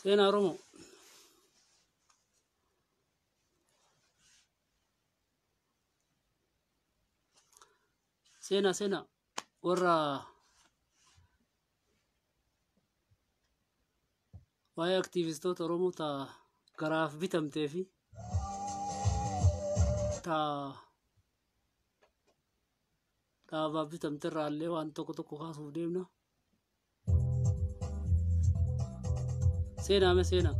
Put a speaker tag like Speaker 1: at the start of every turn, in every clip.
Speaker 1: Seenaa Oromoo. Seenaa warra waa'ee aktiivistoota Oromoo ta'a garaaf bitamtee fi dhaabaaf bitamte irraallee waan tokko kaasuuf deemna. Seenaa.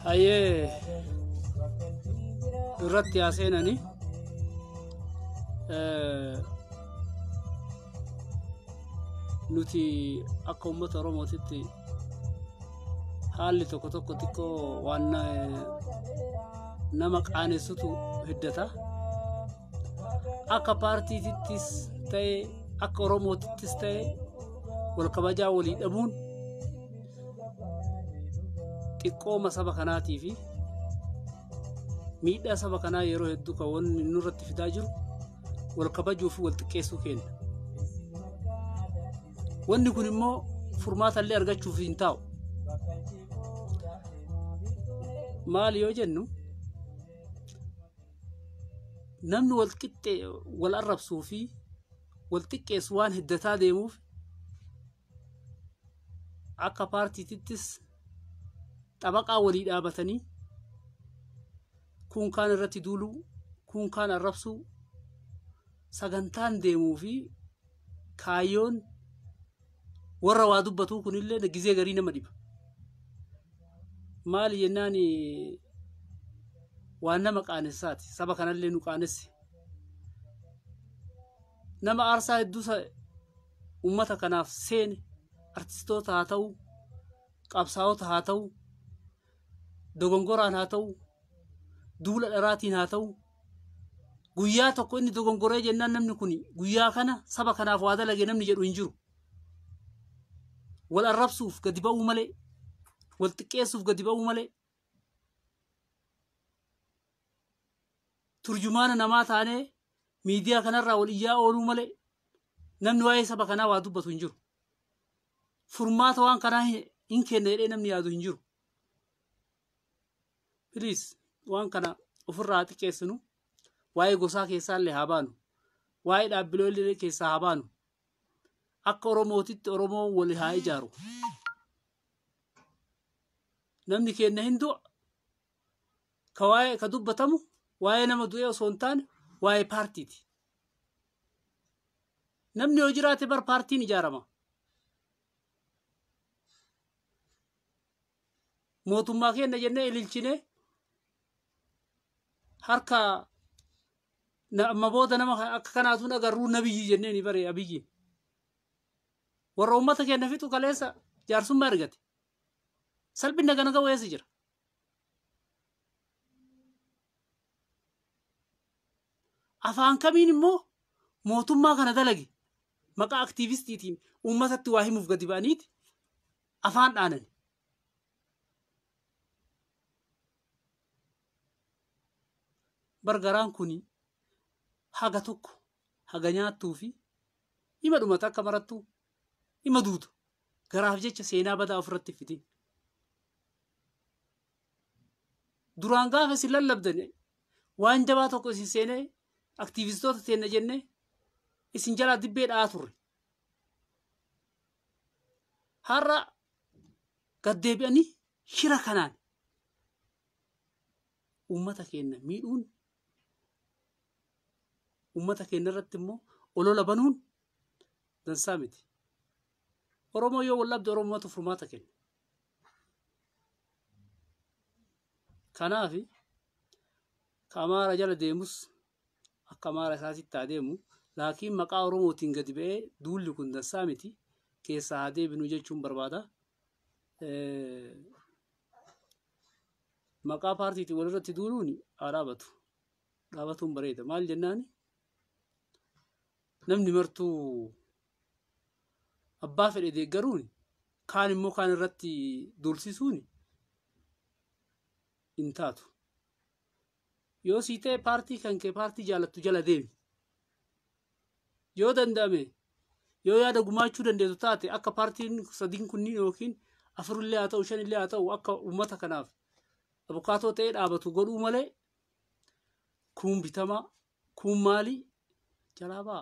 Speaker 1: Hayyee irratti haaseenani nuti akka uummata Oromootitti haalli tokko xiqqoo waan nama qaanessutu hiddata. Akka paartiitittis ta'e akka Oromootittis ta'e wal kabajaa walii dhabuun xiqqooma saba kanaatii fi miidhaa saba kanaa yeroo hedduu kan wanni nurratti fidaa jiru wal kabajuu fi wal xiqqeessuu kenna. Wanni kun immoo furmaata illee argachuuf hin taa'u. Maal yoo jennu namni wal arrabsuu fi wal xiqqeessu waan hiddataa deemuuf akka paartiitittis xabaqaa walii dhaabatanii kun kaan irratti duuluu kun kaan arrabsuu sagantaan deemuu fi kaayyoon warra waa dubbatuu kunillee gizee garii nama dhiba. Maali jennaan waan nama qaanessaati. Saba kanallee nu qaanesse. Nama aarsaa hedduu uummata kanaaf seene artistoota haa ta'u qabsaa'ota haa ta'u dogongoraan haa ta'u duula dharaatiin haa ta'u guyyaa tokko inni dogongoree jennaan namni kun guyyaa kana saba kanaaf waa dalage namni jedhu hin jiru. Wal arrabsuuf gadi ba'uu malee wal xiqqeessuuf gadi ba'uu malee turjumaana namaa taanee miidiyaa kanarraa wal iyyaa ooluu malee namni waa'ee saba kanaa waa dubbatu hin jiru. Furmaata waan kanaa hin kenna jedhee namni yaadu hin jiru. Please waan kana ofirraa xiqqeessinu waa'ee gosaa keessaallee haa baanu waa'ee dhaabbilee keessaa haa baanu akka Oromootitti Oromoo wal haa ijaaru. Namni kenna hin du'a ka dubbatamu waa'ee nama du'ee osoo hin taane waa'ee paartiiti. Namni yoo jiraate bar paartiin ijaarama. Mootummaa kenna jennee ililchine harka amma booda nama akka kanaatu agarruu nabiyyi jennee ni bare abiyyi. Warra uummata kenna fixu kaleessa jaarsummaa argate. Salphina kana gaweessa jira. Afaan kamiin immoo mootummaa kana dalage maqaa aktiivistiitiin uummatatti waa himuuf gadi ba'aniiti afaan dhaanani. Bargaraan kuni haga tokko haga nyaattuu fi hima dhumata akka marattuu hima duutu garaaf jecha seenaa badaa ofirratti fidin. Duraan gaafa isin lallabdane waan jabaa tokko isin seenee aktiivistoota teenna jennee isin jalaa dibbee dha'aa turre. Har'a gaddeebi'anii shira kanaan uummata keenya miidhuun uummata keenya irratti immoo olola banuun dansaa miti. Oromoo yoo wallabde Oromootu furmaata kenna. Kanaafi Amaara jala deemus akka Amaara isaatitti haa deemu. Laakiin maqaa Oromootiin gadi ba'ee duulli kun dansaa miti. Keessaa haa deebinu jechuun barbaada. Maqaa paartiitiin walirratti duuluun haa dhaabatu. Dhaabatuun bareeda. Maal jennaani? Namni martuu abbaa fedhe deeggaruun kaan immoo kaan irratti duulsisuun hin taatu. Yoo sii ta'e paartii kan kee paartii jaalattu jala deemi. Yoo danda'ame yoo yaada gumaachuu dandeessu taate akka paartiin sadiin kunniin yookiin afurillee haa ta'u shanillee haa ta'u akka uummata kanaaf abukaatoo ta'ee dhaabatu godhuu malee kun bitamaa kun maalii jalaa ba'a.